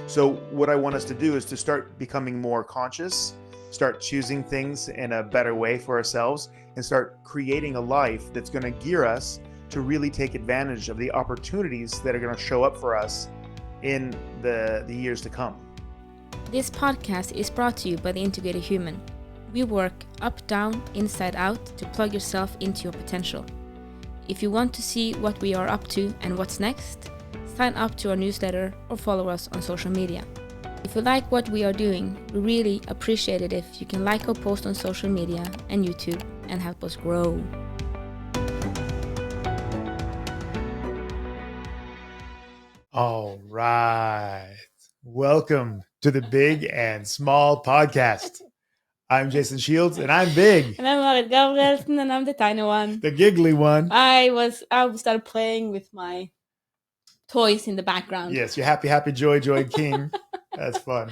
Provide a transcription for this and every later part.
So what I want us to do is to start becoming more conscious, start choosing things in a better way for ourselves, and start creating a life that's going to gear us to really take advantage of the opportunities that are going to show up for us in the years to come. This podcast is brought to you by the Integrated Human. We work up, down, inside out to plug yourself into your potential. If you want to see what we are up to and what's next, sign up to our newsletter or follow us on social media. If you like what we are doing, we really appreciate it if you can like our post on social media and YouTube and help us grow. All right. Welcome to the Big and Small Podcast. I'm Jason Shields, and I'm big. And I'm Marit Gabrielsen, and I'm the tiny one. The giggly one. I started playing with my toys in the background. Yes, you're happy, joy, king. That's fun.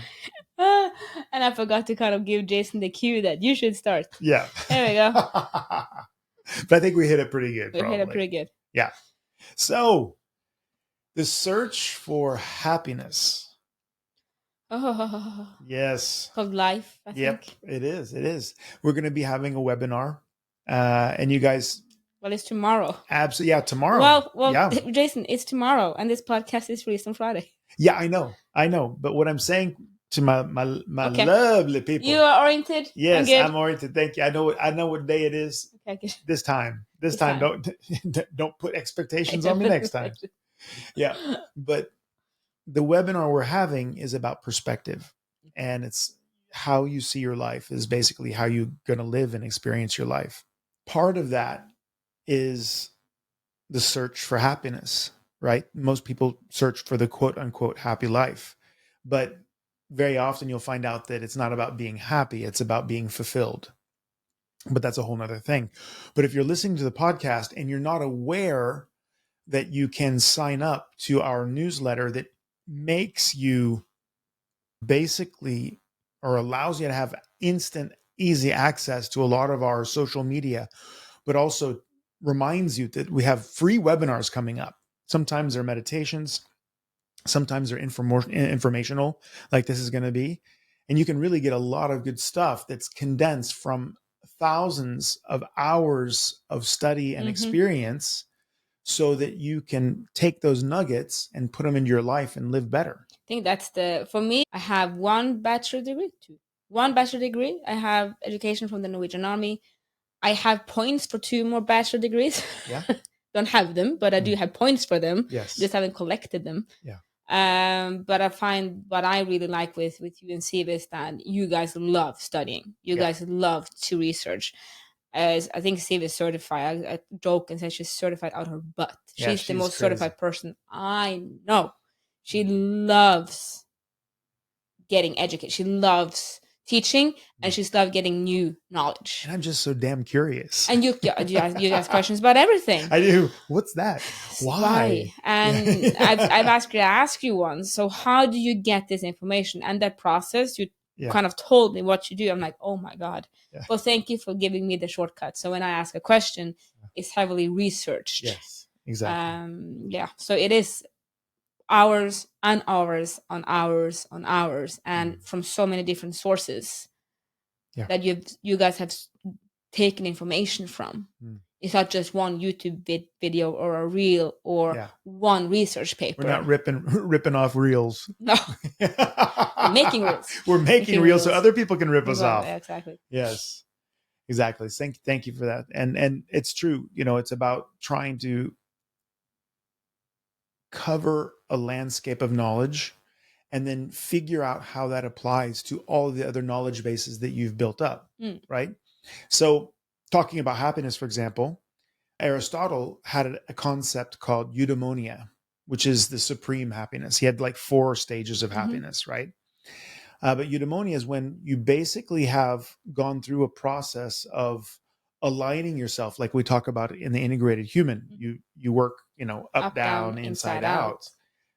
And I forgot to kind of give Jason the cue that you should start. Yeah. There we go. But I think we hit it pretty good. We hit it pretty good. Yeah. So, the search for happiness. Oh. Yes. Called life, I think. It is. We're going to be having a webinar. And you guys... Well, it's tomorrow. Absolutely. Yeah, tomorrow. Well, yeah. Jason, it's tomorrow. And this podcast is released on Friday. Yeah, I know. But what I'm saying to my okay. Lovely people. You are oriented? Yes, I'm oriented. Thank you. I know what day it is. Okay, This time. Don't put expectations on me next time. Yeah. But the webinar we're having is about perspective, and it's how you see your life is basically how you're going to live and experience your life. Part of that is the search for happiness, right? Most people search for the quote unquote happy life, but very often you'll find out that it's not about being happy. It's about being fulfilled. But that's a whole nother thing. But if you're listening to the podcast and you're not aware that you can sign up to our newsletter that makes you basically or allows you to have instant, easy access to a lot of our social media, but also reminds you that we have free webinars coming up. Sometimes they're meditations, sometimes they're informational, like this is going to be. And you can really get a lot of good stuff that's condensed from thousands of hours of study and experience, so that you can take those nuggets and put them into your life and live better. I think for me, I have one bachelor degree. I have education from the Norwegian Army. I have points for 2 more bachelor degrees. Yeah. Don't have them, but I do have points for them. Yes. Just haven't collected them. Yeah. But I find what I really like with you and Siv is that you guys love studying. You guys love to research. As I think Siv is certified. I joke and say she's certified out her butt. She's the most certified person I know. She loves getting educated. She loves teaching, and she's loved getting new knowledge. And I'm just so damn curious. And you ask questions about everything. I do. What's that? Why? And I've asked her to ask you once. So how do you get this information? And that process, you kind of told me what you do. I'm like, oh my God. Yeah. Well, thank you for giving me the shortcut. So when I ask a question, it's heavily researched. Yes, exactly. So it is hours and hours on hours on hours, and from so many different sources that you guys have taken information from. It's not just one YouTube video or a reel or one research paper. We're not ripping off reels. No. We're making reels. We're making reels so other people can rip us off. Yeah, exactly. Yes, exactly. Thank you for that. And it's true. It's about trying to cover a landscape of knowledge and then figure out how that applies to all the other knowledge bases that you've built up, right? So talking about happiness, for example, Aristotle had a concept called eudaimonia, which is the supreme happiness. He had like 4 stages of happiness, right? But eudaimonia is when you basically have gone through a process of aligning yourself, like we talk about in the integrated human. You work, up, down, inside out.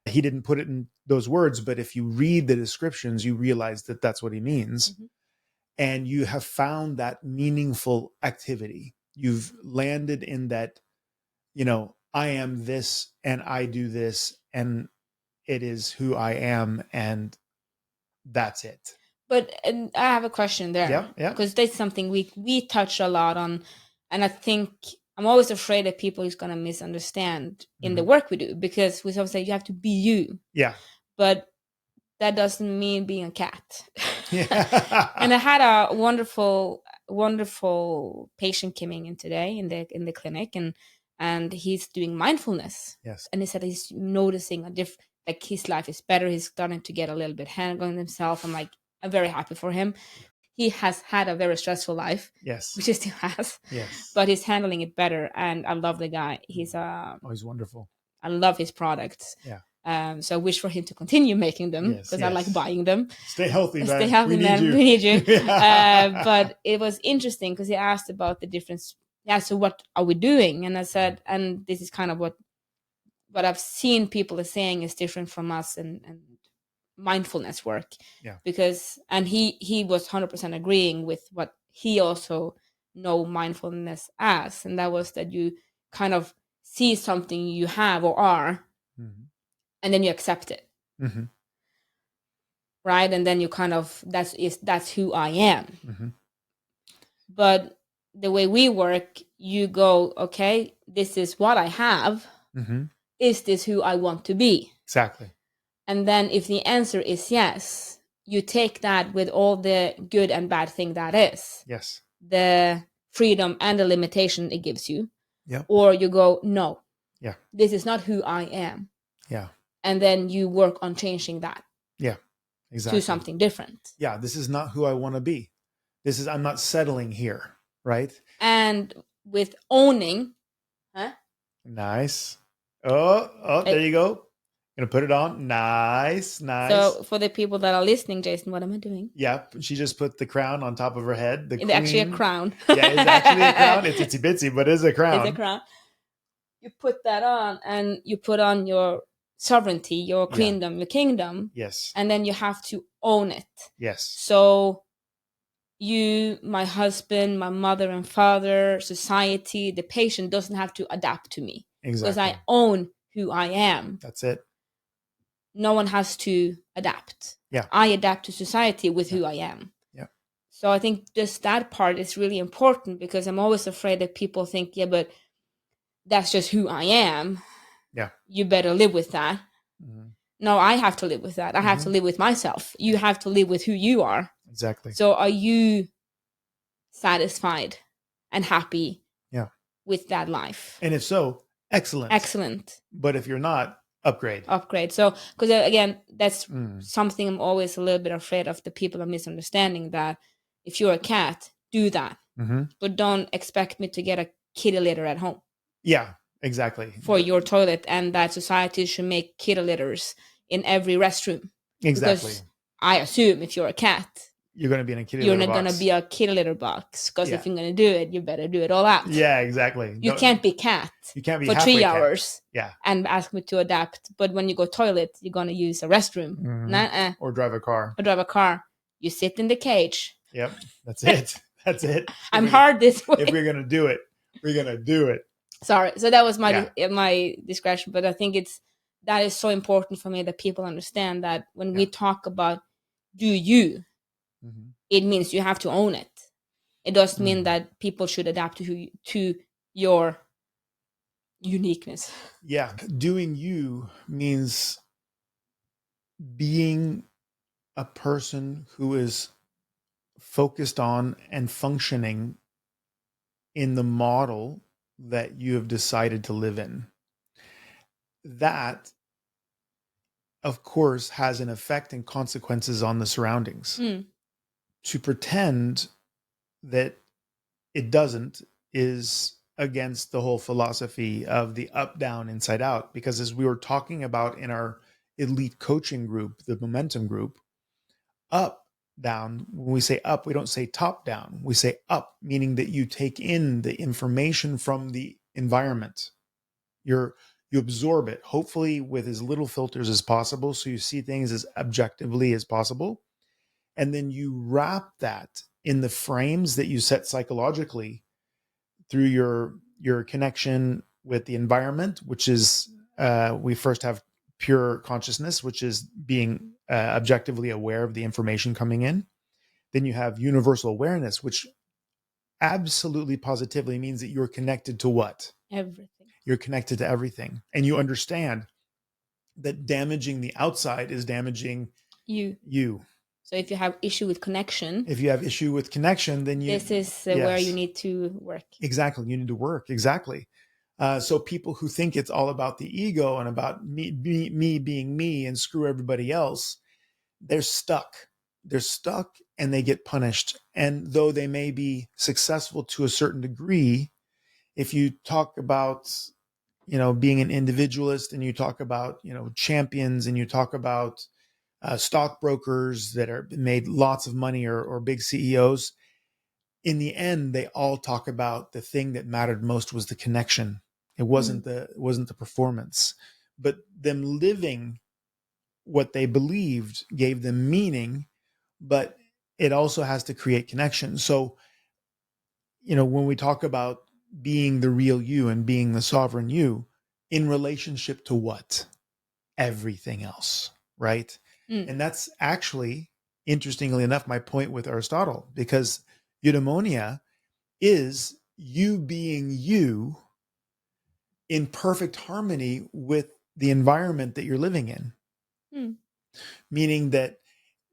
He didn't put it in those words, but if you read the descriptions, you realize that that's what he means. And you have found that meaningful activity. You've landed in that, I am this and I do this, and it is who I am, and that's it. But and I have a question there. Yeah. Because that's something we touch a lot on. And I think I'm always afraid that people is going to misunderstand in the work we do, because we always say you have to be you. Yeah. But that doesn't mean being a cat. Yeah. And I had a wonderful patient coming in today in the clinic, and he's doing mindfulness. Yes. And he said he's noticing a different, like his life is better. He's starting to get a little bit handle on himself. I'm very happy for him. He has had a very stressful life. Yes. Which he still has. Yes. But he's handling it better, and I love the guy. He's he's wonderful. I love his products. Yeah. So I wish for him to continue making them, because I like buying them. Stay healthy, man. Stay healthy, man. We need you. But it was interesting because he asked about the difference. Yeah, so what are we doing? And I said, and this is kind of what I've seen people are saying is different from us and mindfulness work. Yeah. Because, and he was 100% agreeing with what he also know mindfulness as, and that was that you kind of see something you have or are, and then you accept it. Right? And then you kind of, that's who I am. But the way we work, you go, okay, this is what I have. Is this who I want to be? Exactly. And then if the answer is yes, you take that with all the good and bad thing that is. Yes. The freedom and the limitation it gives you. Yeah. Or you go, no. Yeah. This is not who I am. Yeah. And then you work on changing that. Yeah. Exactly. To something different. Yeah. This is not who I want to be. I'm not settling here. Right. And with owning. Nice. Oh, there you go. Gonna put it on. Nice. So for the people that are listening, Jason, what am I doing? Yeah, she just put the crown on top of her head. It's actually a crown. Yeah, it's actually a crown. It's itsy bitsy, but it's a crown. It's a crown. You put that on, and you put on your sovereignty, your queendom, your kingdom. Yes. And then you have to own it. Yes. So you, my husband, my mother and father, society, the patient doesn't have to adapt to me. Exactly. Because I own who I am. That's it. No one has to adapt. Yeah. I adapt to society with who I am. Yeah. So I think just that part is really important, because I'm always afraid that people think, yeah, but that's just who I am. Yeah. You better live with that. No, I have to live with that. I have to live with myself. You have to live with who you are. Exactly. So are you satisfied and happy with that life? And if so, excellent. Excellent. But if you're not, upgrade. So, because again, that's something I'm always a little bit afraid of, the people are misunderstanding, that if you're a cat, do that. But don't expect me to get a kitty litter at home. Yeah, exactly. For your toilet, and that society should make kitty litters in every restroom. Exactly. Because I assume if you're a cat, you're going to be in a kitty litter box. You're not going to be a kitty litter box. Because if you're going to do it, you better do it all out. Yeah, exactly. You can't be cat. You can't be for 3 hours. Yeah. And ask me to adapt. But when you go toilet, you're going to use a restroom. Nuh-uh. Or drive a car. You sit in the cage. Yep. That's it. That's it. I'm hard this way. If we're going to do it, we're going to do it. Sorry. So that was my discretion. But I think that is so important for me, that people understand that when we talk about do you, it means you have to own it. It doesn't mean that people should adapt to your uniqueness. Yeah. Doing you means being a person who is focused on and functioning in the model that you have decided to live in. That, of course, has an effect and consequences on the surroundings. To pretend that it doesn't is against the whole philosophy of the up, down, inside out. Because as we were talking about in our elite coaching group, the momentum group, up, down, when we say up, we don't say top down. We say up, meaning that you take in the information from the environment. You absorb it, hopefully with as little filters as possible, so you see things as objectively as possible. And then you wrap that in the frames that you set psychologically through your connection with the environment, which is we first have pure consciousness, which is being objectively aware of the information coming in. Then you have universal awareness, which absolutely positively means that you're connected to what? Everything. You're connected to everything. And you understand that damaging the outside is damaging you. So if you have issue with connection, then this is where you need to work. Exactly. You need to work. Exactly. So people who think it's all about the ego and about me being me and screw everybody else, they're stuck. They're stuck and they get punished. And though they may be successful to a certain degree, if you talk about, being an individualist, and you talk about, champions, and you talk about stockbrokers that are made lots of money, or big CEOs, in the end, they all talk about the thing that mattered most was the connection. It wasn't the performance, but them living what they believed gave them meaning, but it also has to create connection. So, when we talk about being the real you and being the sovereign you in relationship to what? Everything else, right? And that's actually, interestingly enough, my point with Aristotle, because eudaimonia is you being you in perfect harmony with the environment that you're living in. Meaning that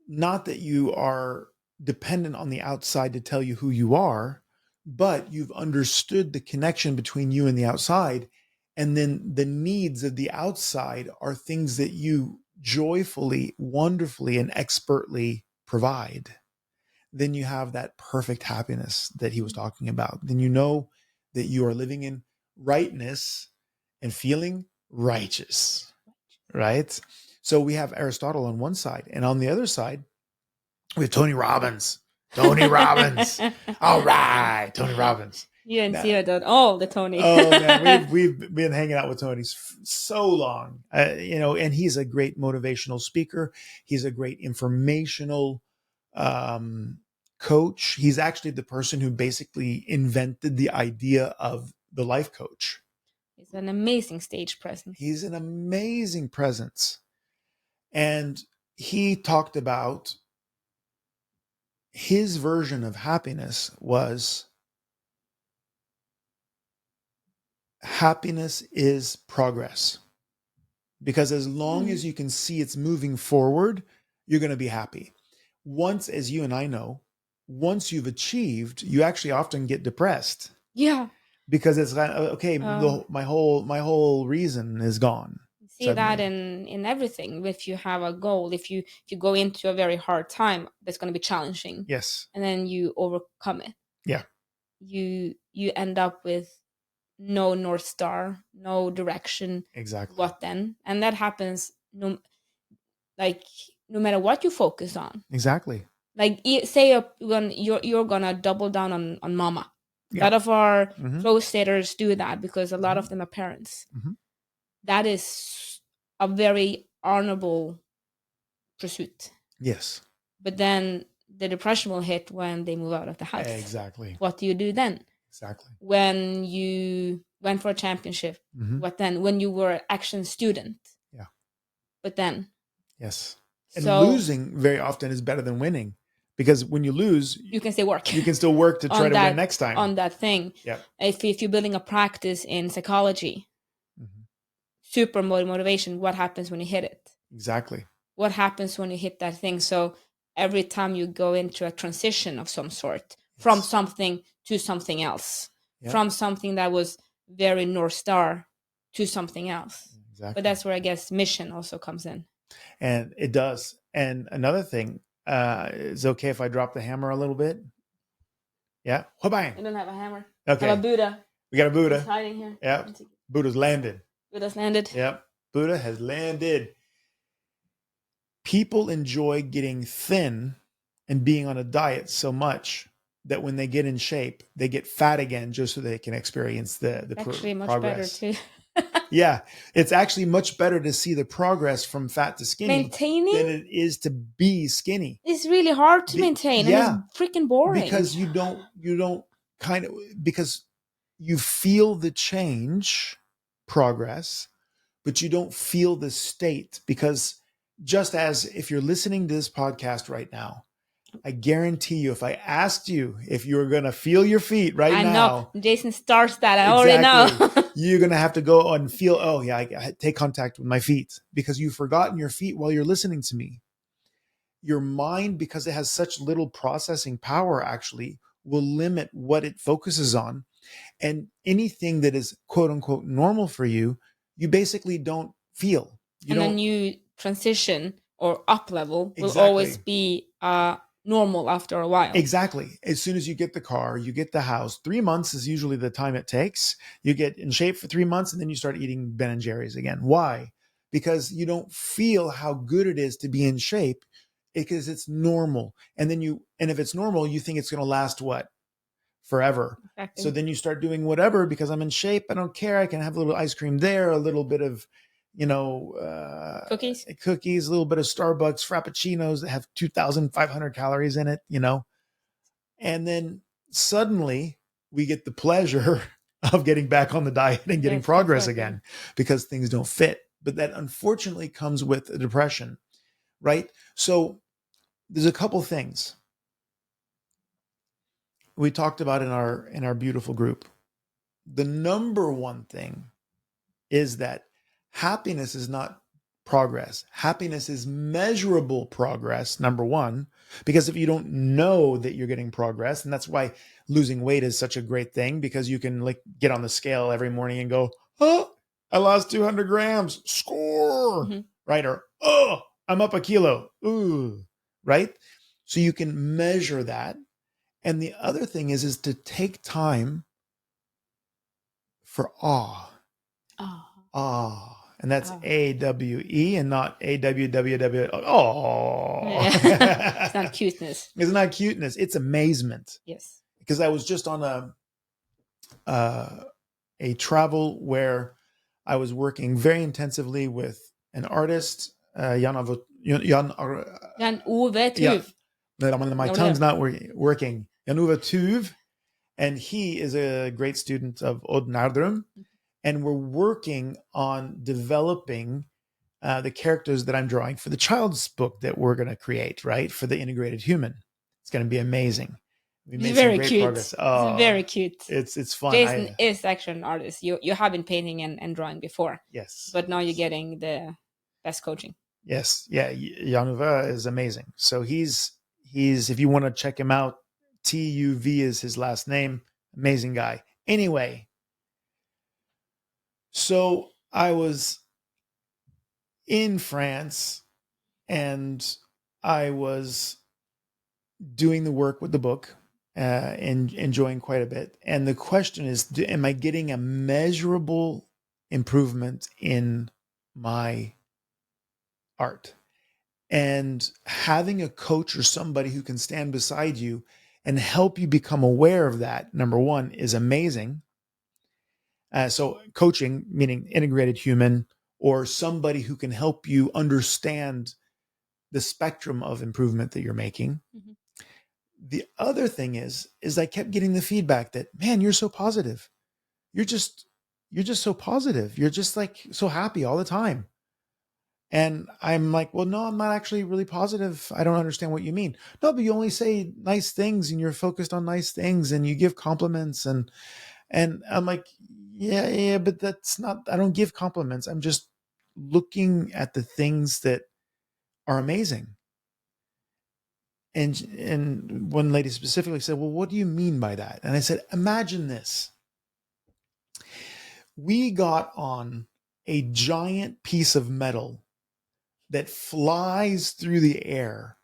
not that you are dependent on the outside to tell you who you are, but you've understood the connection between you and the outside. And then the needs of the outside are things that you joyfully, wonderfully, and expertly provide. Then you have that perfect happiness that he was talking about. Then you know that you are living in rightness and feeling righteous, right? So we have Aristotle on one side, and on the other side, we have Tony Robbins. Tony Robbins. All right, Tony Robbins. You and Sia done all the Tony. Oh man, we've been hanging out with Tony so long, and he's a great motivational speaker. He's a great informational coach. He's actually the person who basically invented the idea of the life coach. He's an amazing stage presence. He's an amazing presence. And he talked about his version of happiness was happiness is progress. Because as long as you can see it's moving forward, you're going to be happy. Once, as you and I know, once you've achieved, you actually often get depressed. Yeah. Because it's like, okay, my whole reason is gone. See suddenly. That in everything. If you have a goal, if you go into a very hard time, that's going to be challenging. Yes. And then you overcome it. Yeah. You end up with no North Star, no direction. Exactly. What then? And that happens no matter what you focus on. Exactly. Like say you're gonna double down on mama. Yeah. A lot of our close-staters do that because a lot of them are parents. That is a very honorable pursuit. Yes. But then the depression will hit when they move out of the house. Exactly. What do you do then? Exactly. When you went for a championship, what then? When you were an action student. Yeah. But then. Yes. And losing very often is better than winning. Because when you lose, you can still work. You can still work to try to win next time. On that thing. Yeah. If you're building a practice in psychology, super motivation, what happens when you hit it? Exactly. What happens when you hit that thing? So every time you go into a transition of some sort, from something to something else, from something that was very North Star to something else. Exactly. But that's where I guess mission also comes in. And it does. And another thing, is it okay if I drop the hammer a little bit? Yeah. I don't have a hammer. Okay. I have a Buddha. We got a Buddha. He's hiding here. Yeah. Buddha's landed. Buddha's landed. Yep. Buddha has landed. People enjoy getting thin and being on a diet so much that when they get in shape, they get fat again just so they can experience the actually much progress. Better too. Yeah, it's actually much better to see the progress from fat to skinny maintaining than it is to be skinny. It's really hard to maintain. Yeah, and it's freaking boring because you don't because you feel the change, progress, but you don't feel the state. Because just as if you're listening to this podcast right now, I guarantee you, if I asked you if you were going to feel your feet right now. I know. Jason starts that. I already know. You're going to have to go and feel, oh, yeah, I take contact with my feet, because you've forgotten your feet while you're listening to me. Your mind, because it has such little processing power, actually will limit what it focuses on. And anything that is quote unquote normal for you, you basically don't feel. Then you transition or up level will always be normal after a while. Exactly. As soon as you get the car, you get the house, 3 months is usually the time it takes. You get in shape for 3 months, and then you start eating Ben and Jerry's again. Why? Because you don't feel how good it is to be in shape, because it's normal. And if it's normal, you think it's going to last what? Forever. Exactly. So then you start doing whatever, because I'm in shape. I don't care. I can have a little ice cream there, a little bit of, cookies, a little bit of Starbucks Frappuccinos that have 2,500 calories in it, and then suddenly we get the pleasure of getting back on the diet and getting progress again, because things don't fit. But that unfortunately comes with a depression, right? So there's a couple things we talked about in our beautiful group. The number one thing is that happiness is not progress. Happiness is measurable progress, number one, because if you don't know that you're getting progress, and that's why losing weight is such a great thing, because you can get on the scale every morning and go, oh, I lost 200 grams, score, right? Or, oh, I'm up a kilo, ooh, right? So you can measure that. And the other thing is to take time for awe. Awe. And that's AWE and not AWWW. Oh, it's not cuteness. It's not cuteness. It's amazement. Yes. Because I was just on a travel where I was working very intensively with an artist, Jan Ove Tuv. My tongue's not working. Jan Ove Tuv, and he is a great student of Odd Nardrum. And we're working on developing the characters that I'm drawing for the child's book that we're going to create, right? For the integrated human. It's going to be amazing. We made some great progress. Oh, it's very cute. It's fun. Jason is actually an artist. You have been painting and drawing before. Yes. But now you're getting the best coaching. Yes. Yeah. Jan Ove is amazing. So he's if you want to check him out, TUV is his last name. Amazing guy. Anyway. So I was in France and I was doing the work with the book and enjoying quite a bit. And the question is, am I getting a measurable improvement in my art? And having a coach or somebody who can stand beside you and help you become aware of that, number one, is amazing. So coaching, meaning integrated human, or somebody who can help you understand the spectrum of improvement that you're making. Mm-hmm. The other thing is I kept getting the feedback that, man, you're so positive. You're just so positive. You're just so happy all the time. And I'm like, well, no, I'm not actually really positive. I don't understand what you mean. No, but you only say nice things and you're focused on nice things and you give compliments. And I'm like, yeah, but that's not, I don't give compliments. I'm just looking at the things that are amazing. And one lady specifically said, well, what do you mean by that? And I said, imagine this. We got on a giant piece of metal that flies through the air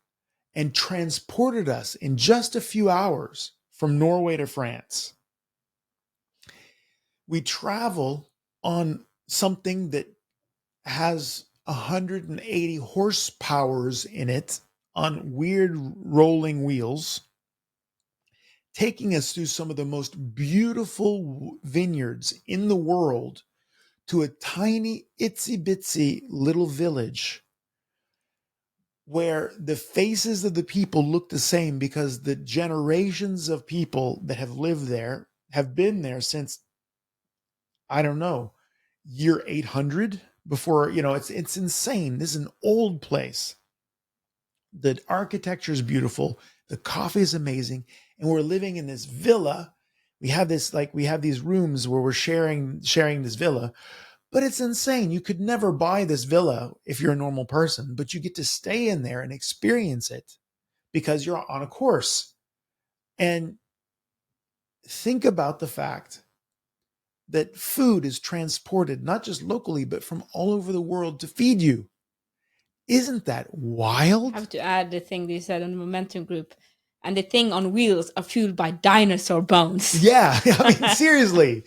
and transported us in just a few hours from Norway to France. We travel on something that has 180 horsepowers in it on weird rolling wheels, taking us through some of the most beautiful vineyards in the world to a tiny itsy bitsy little village where the faces of the people look the same because the generations of people that have lived there have been there since, I don't know, year 800. before, it's insane. This is an old place. The architecture is beautiful. The coffee is amazing. And we're living in this villa. We have these rooms where we're sharing this villa, but it's insane. You could never buy this villa if you're a normal person, but you get to stay in there and experience it because you're on a course. And think about the fact that food is transported, not just locally, but from all over the world to feed you. Isn't that wild? I have to add the thing they said on the momentum group. And the thing on wheels are fueled by dinosaur bones. Yeah. I mean, seriously,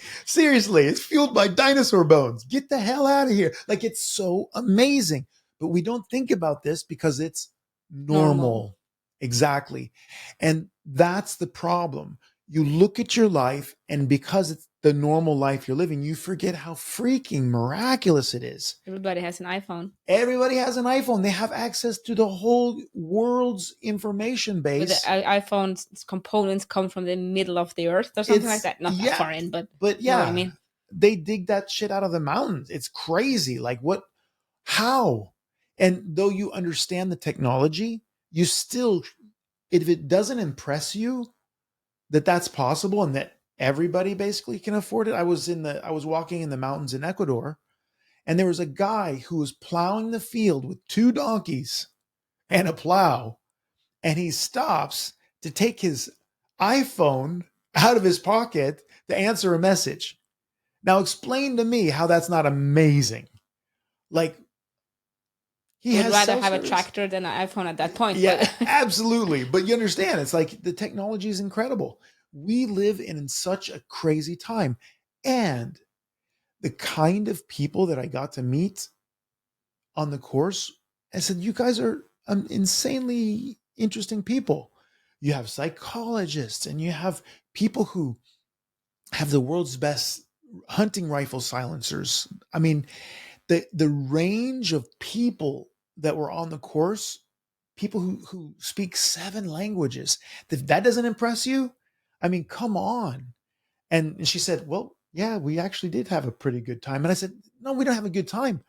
it's fueled by dinosaur bones. Get the hell out of here. Like, it's so amazing. But we don't think about this because it's normal. Exactly. And that's the problem. You look at your life, and because it's the normal life you're living, you forget how freaking miraculous it is. Everybody has an iPhone. Everybody has an iPhone. They have access to the whole world's information base. But the iPhone's components come from the middle of the earth or something like that. Not that far in, but yeah, you know what I mean? They dig that shit out of the mountains. It's crazy. Like, what? How? And though you understand the technology, you still, if it doesn't impress you that that's possible and that everybody basically can afford it. I was walking in the mountains in Ecuador, and there was a guy who was plowing the field with 2 donkeys and a plow, and he stops to take his iPhone out of his pocket to answer a message. Now explain to me how that's not amazing. Like, he would rather have a tractor than an iPhone at that point. Yeah, absolutely. But you understand, it's like the technology is incredible. We live in such a crazy time. And the kind of people that I got to meet on the course, I said, you guys are insanely interesting people. You have psychologists, and you have people who have the world's best hunting rifle silencers. I mean, the range of people that were on the course, people who speak 7 languages, that doesn't impress you? I mean, come on. And she said, well, yeah, we actually did have a pretty good time. And I said, no, we don't have a good time.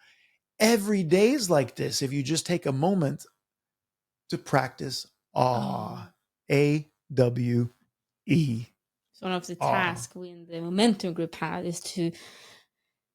Every day is like this if you just take a moment to practice awe. A-W-E. So one of the tasks we in the momentum group have is to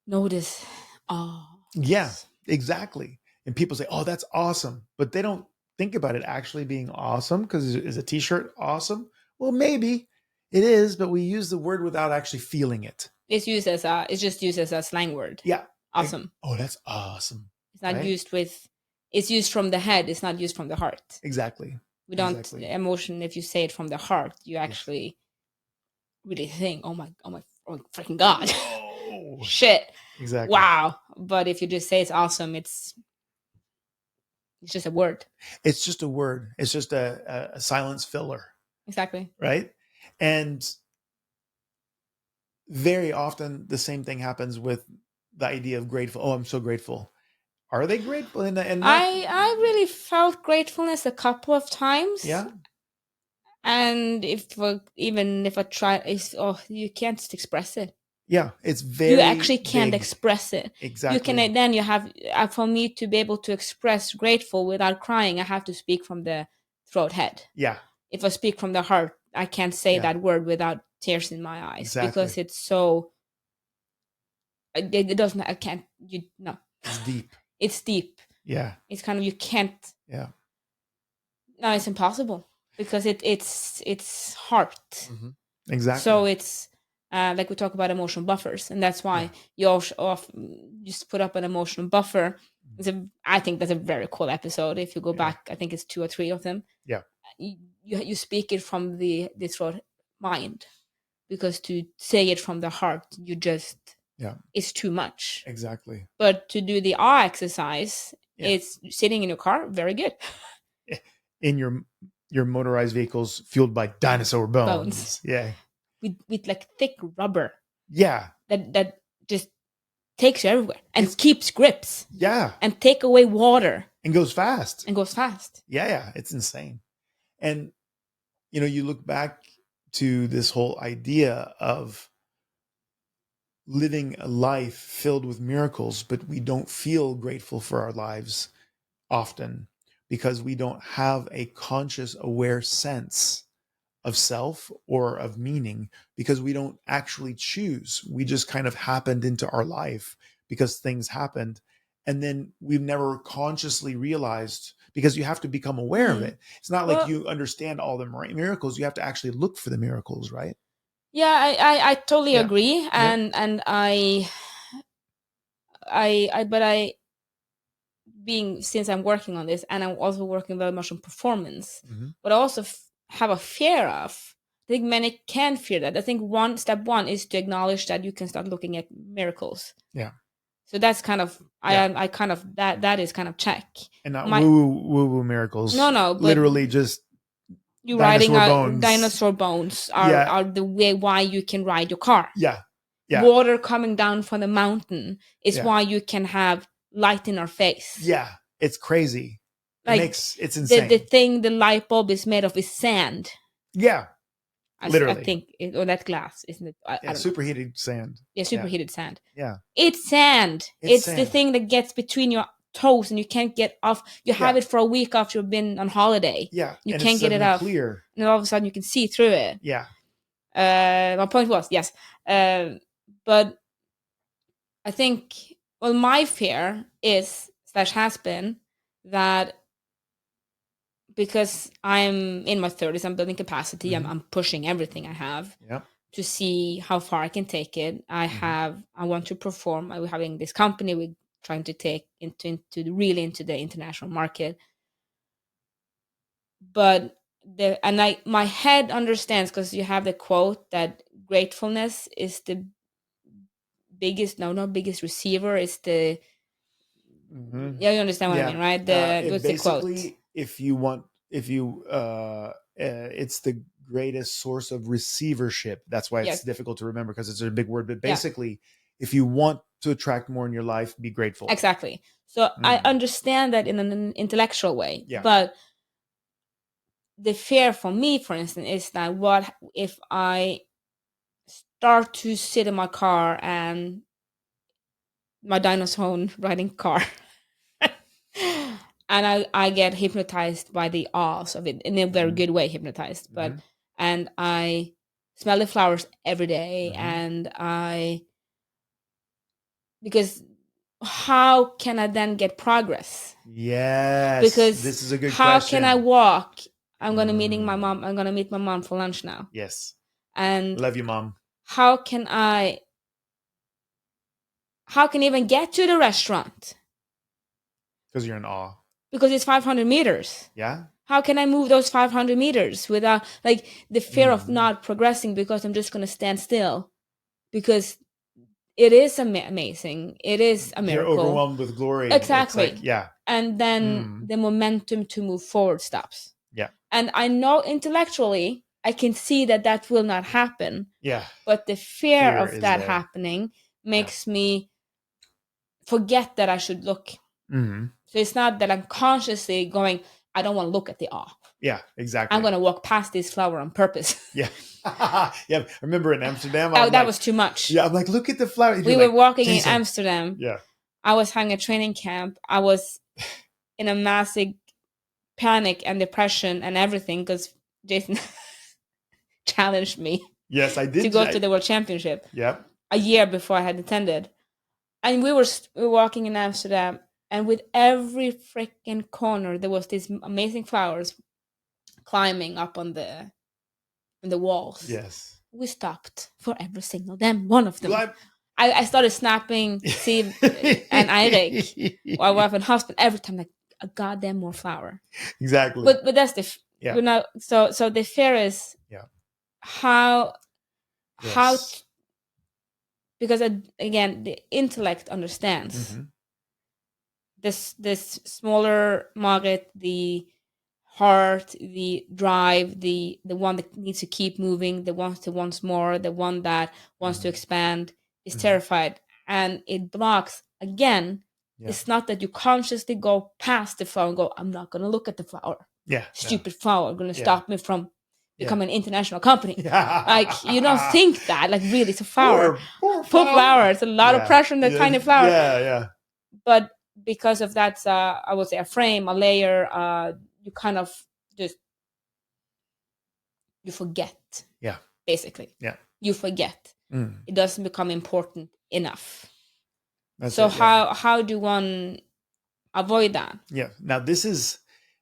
notice awe. Yeah, exactly. And people say, oh, that's awesome. But they don't think about it actually being awesome, because is a t-shirt awesome? Well, maybe it is, but we use the word without actually feeling it. It's just used as a slang word. Yeah. Awesome. Oh, that's awesome. It's not used it's used from the head. It's not used from the heart. Exactly. We don't emotion. If you say it from the heart, you actually really think, oh my freaking God. Oh, shit. Exactly. Wow. But if you just say it's awesome, it's just a word. It's just a word. It's just a silence filler. Exactly. Right? And very often the same thing happens with the idea of grateful. Oh, I'm so grateful. Are they grateful? I really felt gratefulness a couple of times. Yeah. And even if I try, you can't just express it. Yeah, it's you actually can't express it. Exactly. You can then you have for me to be able to express grateful without crying, I have to speak from the throat head. Yeah. If I speak from the heart, I can't say that word without tears in my eyes, because it's so. It doesn't. I can't. No. It's deep. It's deep. Yeah. It's kind of, you can't. Yeah. No, it's impossible, because it's heart. Mm-hmm. Exactly. So it's. Like we talk about emotional buffers, and that's why you also just put up an emotional buffer. I think that's a very cool episode. If you go back, I think it's 2 or 3 of them. Yeah, you speak it from the throat mind, because to say it from the heart, you just it's too much. Exactly. But to do the awe exercise, it's sitting in your car. Very good. In your motorized vehicles fueled by dinosaur bones. Yeah. With like thick rubber. Yeah. That just takes you everywhere and keeps grips. Yeah. And take away water. And goes fast. Yeah. It's insane. And, you look back to this whole idea of living a life filled with miracles, but we don't feel grateful for our lives often because we don't have a conscious, aware sense of self or of meaning, because we don't actually choose. We just kind of happened into our life because things happened. And then we've never consciously realized, because you have to become aware of it. It's not like you understand all the miracles. You have to actually look for the miracles, right? Yeah, I totally agree. And I being, since I'm working on this, and I'm also working very much on performance, but I also have a fear of, I think many can fear that. I think step one is to acknowledge that you can start looking at miracles. Yeah. So that's kind of, I kind of, that is kind of check. And not woo miracles. No, but literally just you dinosaur riding bones. Dinosaur bones are the way why you can ride your car. Yeah. Water coming down from the mountain is why you can have light in our face. Yeah, it's crazy. Like, it's insane. The light bulb is made of is sand. Yeah, literally. I think or that glass, isn't it? I don't superheated know. Sand. Yeah, superheated sand. Yeah, it's sand. It's sand. The thing that gets between your toes and you can't get off. You have it for a week after you've been on holiday. Yeah, you can't get it off. Clear. And all of a sudden you can see through it. Yeah. My point was, yes, but I think, well, my fear is / has been that because I'm in my 30s, I'm building capacity. I'm pushing everything I have to see how far I can take it. I want to perform. We're having this company. We're trying to take into the international market. But my head understands, because you have the quote that gratefulness is the biggest, not biggest receiver, is the you understand what I mean, right? What's the quote? If you it's the greatest source of receivership. That's why it's difficult to remember, because it's a big word. But basically, if you want to attract more in your life, be grateful. Exactly. So I understand that in an intellectual way. But the fear for me, for instance, is that what if I start to sit in my car and my dinosaur riding car and I get hypnotized by the awes of it, in a very good way, hypnotized. But and I smell the flowers every day, and because how can I then get progress? Yes, because this is a good how question. can I walk? I'm gonna meet my mom for lunch now. Yes, and love you, Mom. How can I even get to the restaurant? Because you're in awe. Because it's 500 meters. Yeah. How can I move those 500 meters without, like, the fear of not progressing, because I'm just going to stand still? Because it is amazing. It is a miracle. You're overwhelmed with glory. Exactly. Like, and then the momentum to move forward stops. Yeah. And I know intellectually I can see that will not happen. Yeah. But the fear of that happening makes me forget that I should look. So it's not that I'm consciously going, I don't want to look at the awe. Yeah, exactly. I'm going to walk past this flower on purpose. Yeah. Yeah. I remember in Amsterdam. That was too much. Yeah. I'm like, look at the flower. We were walking in Amsterdam. Yeah. I was having a training camp. I was in a massive panic and depression and everything, because Jason challenged me. Yes, I did. To go to the World Championship. Yep. A year before I had attended. And we were walking in Amsterdam, and with every freaking corner, there was these amazing flowers climbing up on the walls. Yes. We stopped for every single damn one of them. I started snapping Siv and Eirik, my wife and husband, every time, like, a goddamn more flower. Exactly. But that's the so the fear is how because again, the intellect understands this smaller Marit, the heart, the drive, the one that needs to keep moving, the one that wants more, the one that wants to expand, is terrified, and it blocks again. It's not that you consciously go past the flower and go, I'm not going to look at the flower. Yeah. Stupid flower, going to stop me from become an international company. Like, you don't think that, like, really, it's a flower. Poor flower. It's a lot of pressure on the tiny flower. Yeah. But because of that, I would say a frame, a layer, you kind of just, you forget. Yeah. Basically. Yeah. You forget. It doesn't become important enough. That's so it, yeah. how do one avoid that? Yeah. Now this is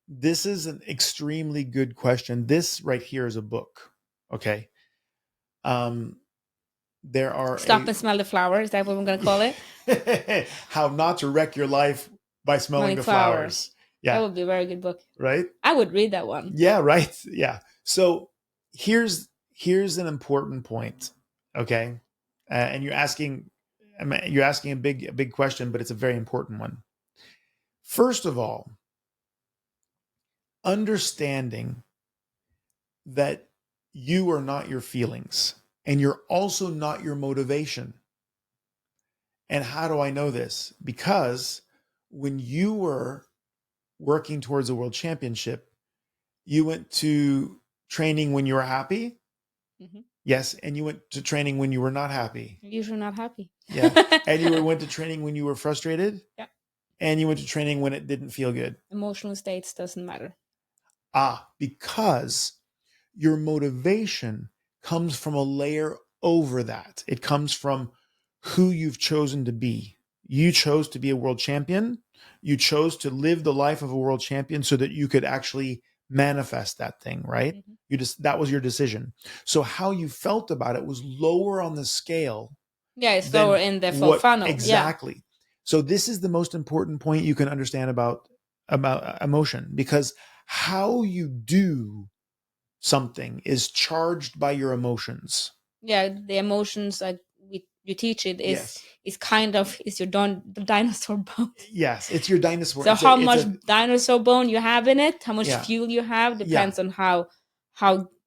an extremely good question. This right here is a book. Okay. There are Stop and smell the flower. Is that what we're going to call it? How not to wreck your life by smelling the flowers. Yeah. That would be a very good book. Right? I would read that one. Yeah, right. Yeah. So here's an important point. Okay. And you're asking a big question, but it's a very important one. First of all, understanding that you are not your feelings and you're also not your motivation. And how do I know this? Because when you were working towards a world championship, you went to training when you were happy. Yes. And you went to training when you were not happy. Usually not happy. Yeah. And you went to training when you were frustrated. Yeah. And you went to training when it didn't feel good. Emotional states doesn't matter. Because your motivation comes from a layer over that. It comes from who you've chosen to be. You chose to be a world champion. You chose to live the life of a world champion so that you could actually manifest that thing, right? That was your decision. So how you felt about it was lower on the scale. Yeah, it's lower in the full funnel. Exactly. Yeah. So this is the most important point you can understand about emotion, because how you do something is charged by your emotions. Yeah, the emotions, like you teach it, is kind of your dinosaur bone. Yes, it's your dinosaur. So how much dinosaur bone you have in it, how much fuel you have, depends on how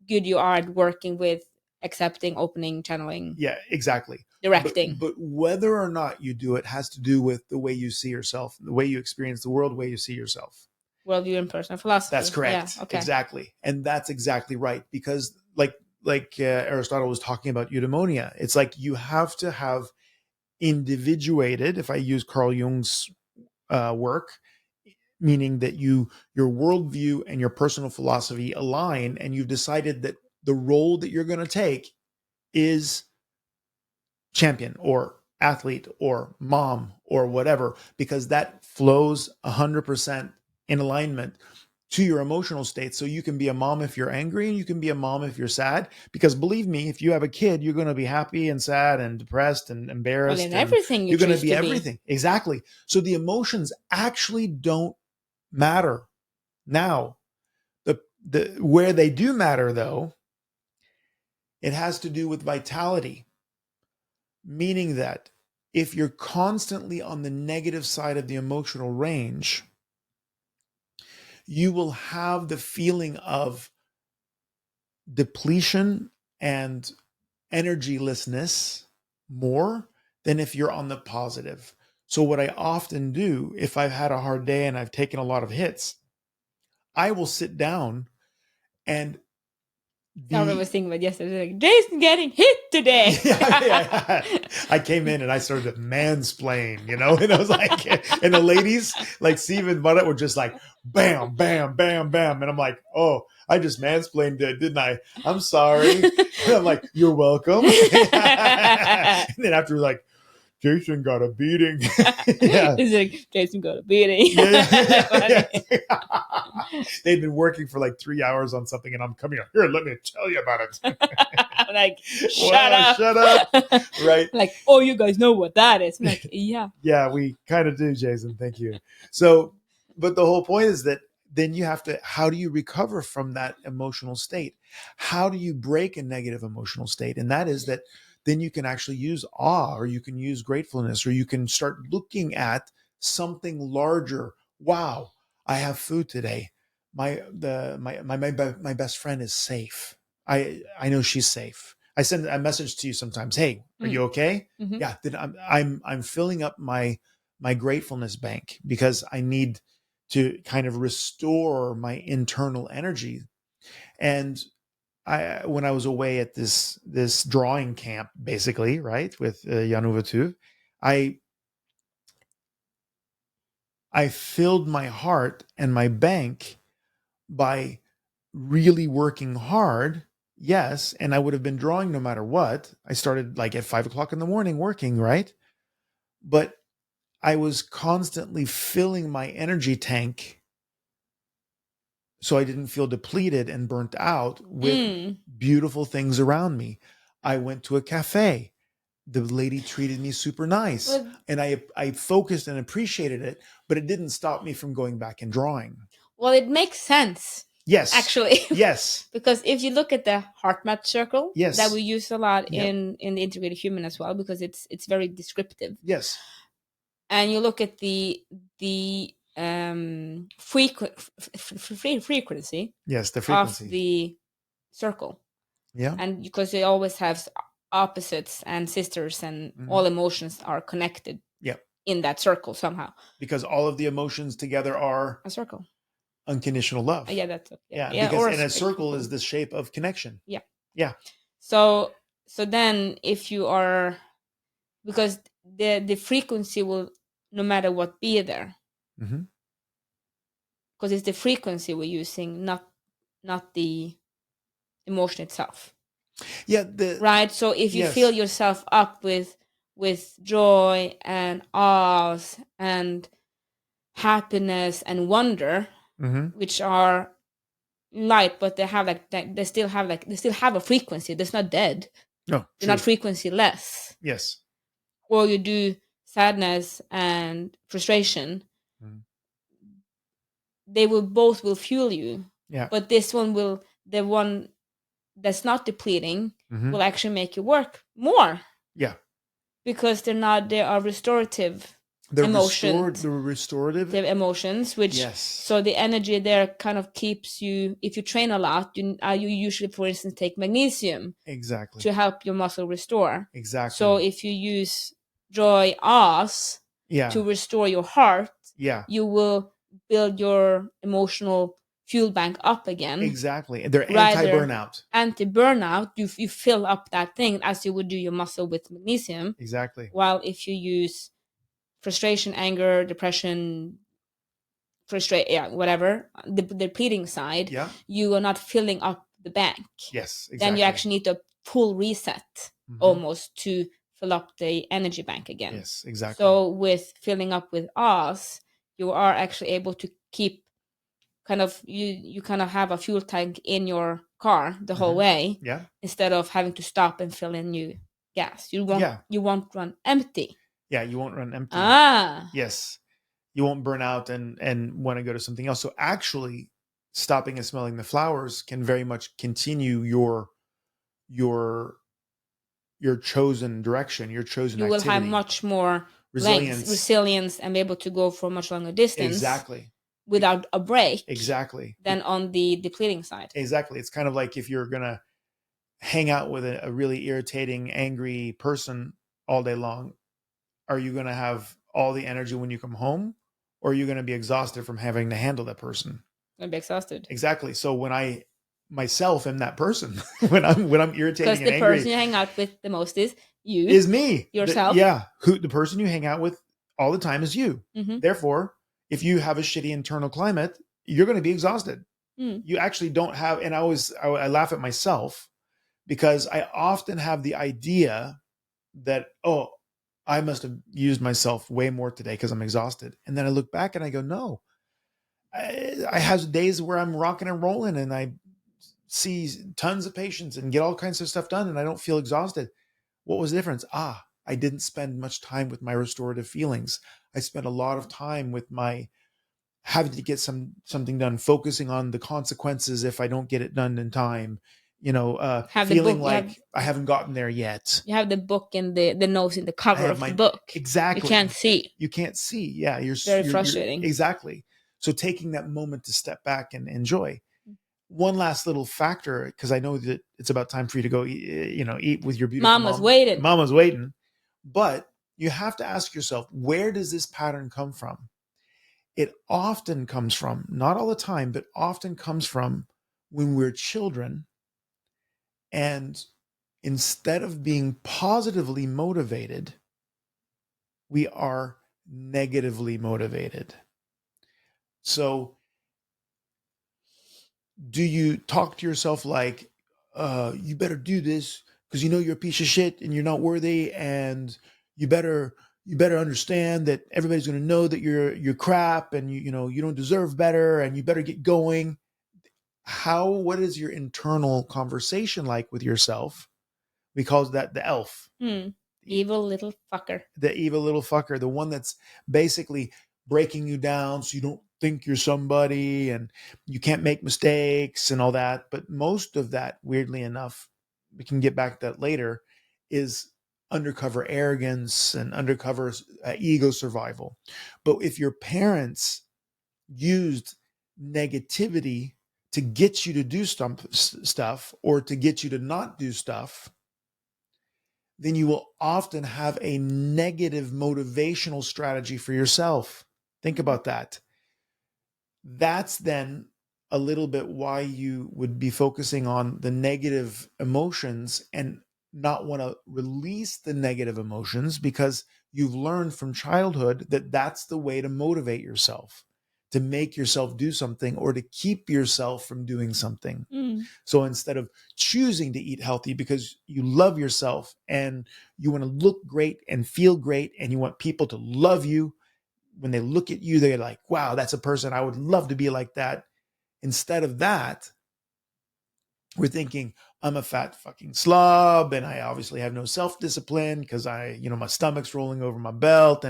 good you are at working with accepting, opening, channeling. Yeah, exactly. Directing. But whether or not you do it has to do with the way you see yourself, the way you experience the world, the way you see yourself. Worldview and personal philosophy. That's correct. Yeah, okay. Exactly. And that's exactly right. Because like Aristotle was talking about eudaimonia, it's like you have to have individuated, if I use Carl Jung's work, meaning that your worldview and your personal philosophy align, and you've decided that the role that you're going to take is champion or athlete or mom or whatever, because that flows 100% in alignment to your emotional state. So you can be a mom if you're angry, and you can be a mom if you're sad, because believe me, if you have a kid, you're going to be happy and sad and depressed and embarrassed. Well, in everything you're going to be everything. Exactly. So the emotions actually don't matter. Now, the where they do matter, though, it has to do with vitality, meaning that if you're constantly on the negative side of the emotional range, you will have the feeling of depletion and energylessness more than if you're on the positive. So what I often do, if I've had a hard day and I've taken a lot of hits, I will sit down and I remember thinking about yesterday, like, Jason getting hit today. I came in and I started to mansplain, and I was like, and the ladies, like Steve and Marit, were just like, bam, bam, bam, bam. And I'm like, oh, I just mansplained it, didn't I? I'm sorry. And I'm like, you're welcome. And then after, like, Jason got a beating. He's like, Jason got a beating. They've been working for like 3 hours on something, and I'm coming up here. Let me tell you about it. I'm like, shut up. Right? Like, oh, you guys know what that is. I'm like, yeah. Yeah, we kind of do, Jason. Thank you. So, but the whole point is that then you have to, how do you recover from that emotional state? How do you break a negative emotional state? And that is that then you can actually use awe, or you can use gratefulness, or you can start looking at something larger. Wow, I have food today. My best friend is safe. I know she's safe. I send a message to you sometimes. Hey, are you okay? Mm-hmm. Yeah. Then I'm filling up my gratefulness bank, because I need to kind of restore my internal energy. And when I was away at this drawing camp, basically, right, with Jan Ove Tuv, I filled my heart and my bank by really working hard. Yes, and I would have been drawing no matter what. I started like at 5 o'clock in the morning working, right? But I was constantly filling my energy tank so I didn't feel depleted and burnt out with beautiful things around me. I went to a cafe. The lady treated me super nice, and I focused and appreciated it, but it didn't stop me from going back and drawing. Well, it makes sense. Yes. Actually. Yes. Because if you look at the heart map circle, yes, that we use a lot in the integrated human as well, because it's very descriptive. Yes. And you look at the frequency. Yes, the frequency of the circle. Yeah. And because it always has opposites and sisters, and all emotions are connected. Yeah. In that circle somehow. Because all of the emotions together are a circle. Unconditional love. Yeah, that's yeah. Because a circle is the shape of connection. Yeah. Yeah. So then if you are, because the frequency will no matter what be there. Because it's the frequency we're using, not the emotion itself. Yeah. Right. So if you fill yourself up with joy and awe and happiness and wonder, which are light, but they have they still have a frequency. That's not dead. No, they're not frequency less. Yes. Or you do sadness and frustration. They will fuel you. Yeah. But the one that's not depleting will actually make you work more. Yeah. Because they are restorative. The restorative emotions, which so the energy there kind of keeps you. If you train a lot, you usually, for instance, take magnesium to help your muscle restore. So if you use joy to restore your heart, you will build your emotional fuel bank up again. And they're anti-burnout. Anti-burnout, you fill up that thing as you would do your muscle with magnesium. While if you use frustration, anger, depression, whatever, the depleting side, you are not filling up the bank. Yes, exactly. Then you actually need a full reset almost to fill up the energy bank again. Yes, exactly. So with filling up with us, you are actually able to keep you kind of have a fuel tank in your car the whole way. Yeah. Instead of having to stop and fill in new gas. You won't run empty. Yeah, you won't run empty. Yes. You won't burn out and want to go to something else. So actually, stopping and smelling the flowers can very much continue your chosen direction, your chosen activity. You will have much more resilience, and be able to go for a much longer distance. Exactly. Without a break. Exactly. Than on the depleting side. Exactly. It's kind of like if you're going to hang out with a really irritating, angry person all day long, are you going to have all the energy when you come home, or are you going to be exhausted from having to handle that person? I'm be exhausted. Exactly. So when I myself am that person, when I'm irritating and angry, because the person you hang out with the most is me, yourself. The person you hang out with all the time is you. Therefore, if you have a shitty internal climate, you're going to be exhausted. You actually don't have, and I laugh at myself because I often have the idea that, oh, I must have used myself way more today because I'm exhausted. And then I look back and I go, no, I have days where I'm rocking and rolling and I see tons of patients and get all kinds of stuff done and I don't feel exhausted. What was the difference? I didn't spend much time with my restorative feelings. I spent a lot of time with my having to get something done, focusing on the consequences if I don't get it done in time. Feeling like I haven't gotten there yet. You have the book and the notes in the cover of the book. Exactly. You can't see. You can't see. Yeah. You're very frustrating. Exactly. So taking that moment to step back and enjoy. One last little factor, because I know that it's about time for you to go, eat with your beautiful Mama's waiting. Mama's waiting. But you have to ask yourself, where does this pattern come from? It often comes from, not all the time, but often comes from when we're children And instead of being positively motivated, we are negatively motivated. So do you talk to yourself like, you better do this because you know you're a piece of shit and you're not worthy, and you better understand that everybody's going to know that you're crap, and you know you don't deserve better, and you better get going? What is your internal conversation like with yourself? We call that the elf. Evil little fucker. The evil little fucker, the one that's basically breaking you down so you don't think you're somebody and you can't make mistakes and all that. But most of that, weirdly enough, we can get back to that later, is undercover arrogance and undercover ego survival. But if your parents used negativity to get you to do stuff or to get you to not do stuff, then you will often have a negative motivational strategy for yourself. Think about that. That's then a little bit why you would be focusing on the negative emotions and not want to release the negative emotions, because you've learned from childhood that that's the way to motivate yourself, to make yourself do something or to keep yourself from doing something. So instead of choosing to eat healthy because you love yourself and you want to look great and feel great and you want people to love you, when they look at you, they're like, wow, that's a person, I would love to be like that. Instead of that, we're thinking, I'm a fat fucking slob and I obviously have no self-discipline because my stomach's rolling over my belt,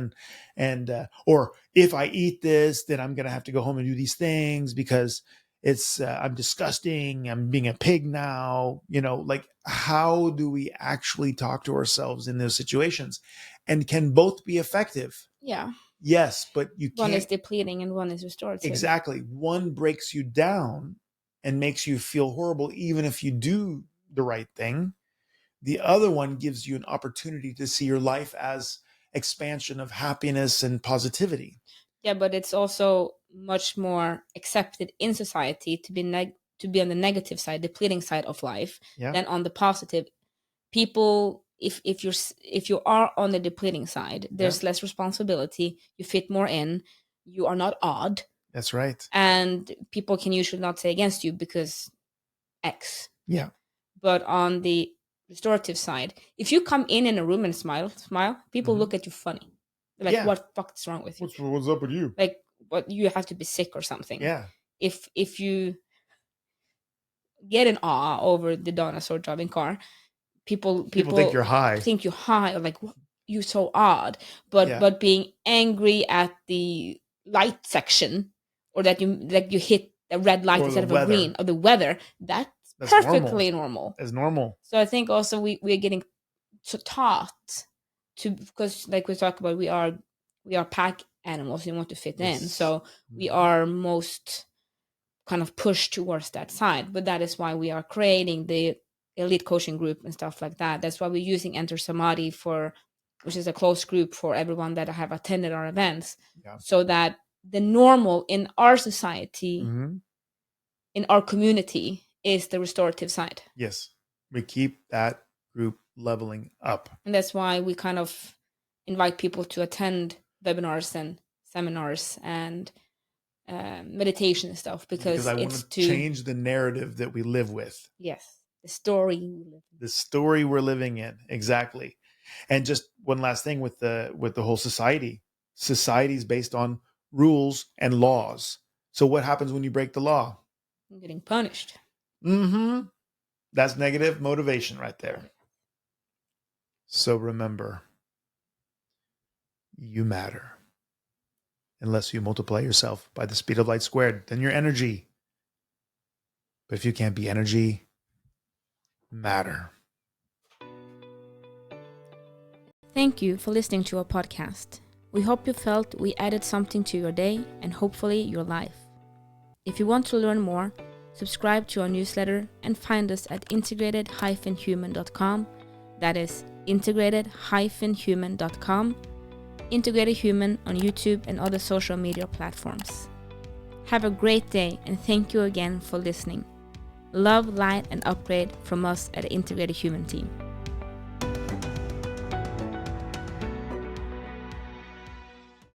or if I eat this, then I'm going to have to go home and do these things because I'm disgusting. I'm being a pig now. Like, how do we actually talk to ourselves in those situations? And can both be effective? Yeah. Yes, but you can't. One is depleting and one is restorative. Exactly. One breaks you down and makes you feel horrible even if you do the right thing. The other one gives you an opportunity to see your life as expansion of happiness and positivity. Yeah, but it's also much more accepted in society to be on the negative side, depleting side of life, than on the positive. People, if you are on the depleting side, there's less responsibility. You fit more in. You are not odd. That's right. And people can usually not say against you because X. Yeah. But on the restorative side, if you come in a room and smile, people look at you funny. They're like, what the fuck is wrong with you? What's up with you? Like, what, you have to be sick or something. Yeah. If you get an awe over the dinosaur driving car, people think you're high. Think you're high, or like, what? You're so odd. But being angry at the light section, or that you hit a red light instead of a green, or the weather, that's perfectly normal. It's normal. So I think also we're getting taught to, because like we talk about, we are pack animals. We want to fit in, so we are most kind of pushed towards that side. But that is why we are creating the elite coaching group and stuff like that. That's why we're using Enter Samadhi, which is a close group for everyone that have attended our events, so that the normal in our society, in our community, is the restorative side. Yes, we keep that group leveling up. And that's why we kind of invite people to attend webinars and seminars and meditation and stuff, because I want to change the narrative that we live with. Yes, the story we're living in. Exactly. And just one last thing with the whole society. Society is based on rules and laws. So what happens when you break the law? You're getting punished. That's negative motivation right there. So remember, you matter. Unless you multiply yourself by the speed of light squared, then you're energy. But if you can't be energy, matter. Thank you for listening to our podcast. We hope you felt we added something to your day and hopefully your life. If you want to learn more, subscribe to our newsletter and find us at integrated-human.com. That is integrated-human.com. Integrated Human on YouTube and other social media platforms. Have a great day, and thank you again for listening. Love, light, and upgrade from us at the Integrated Human team.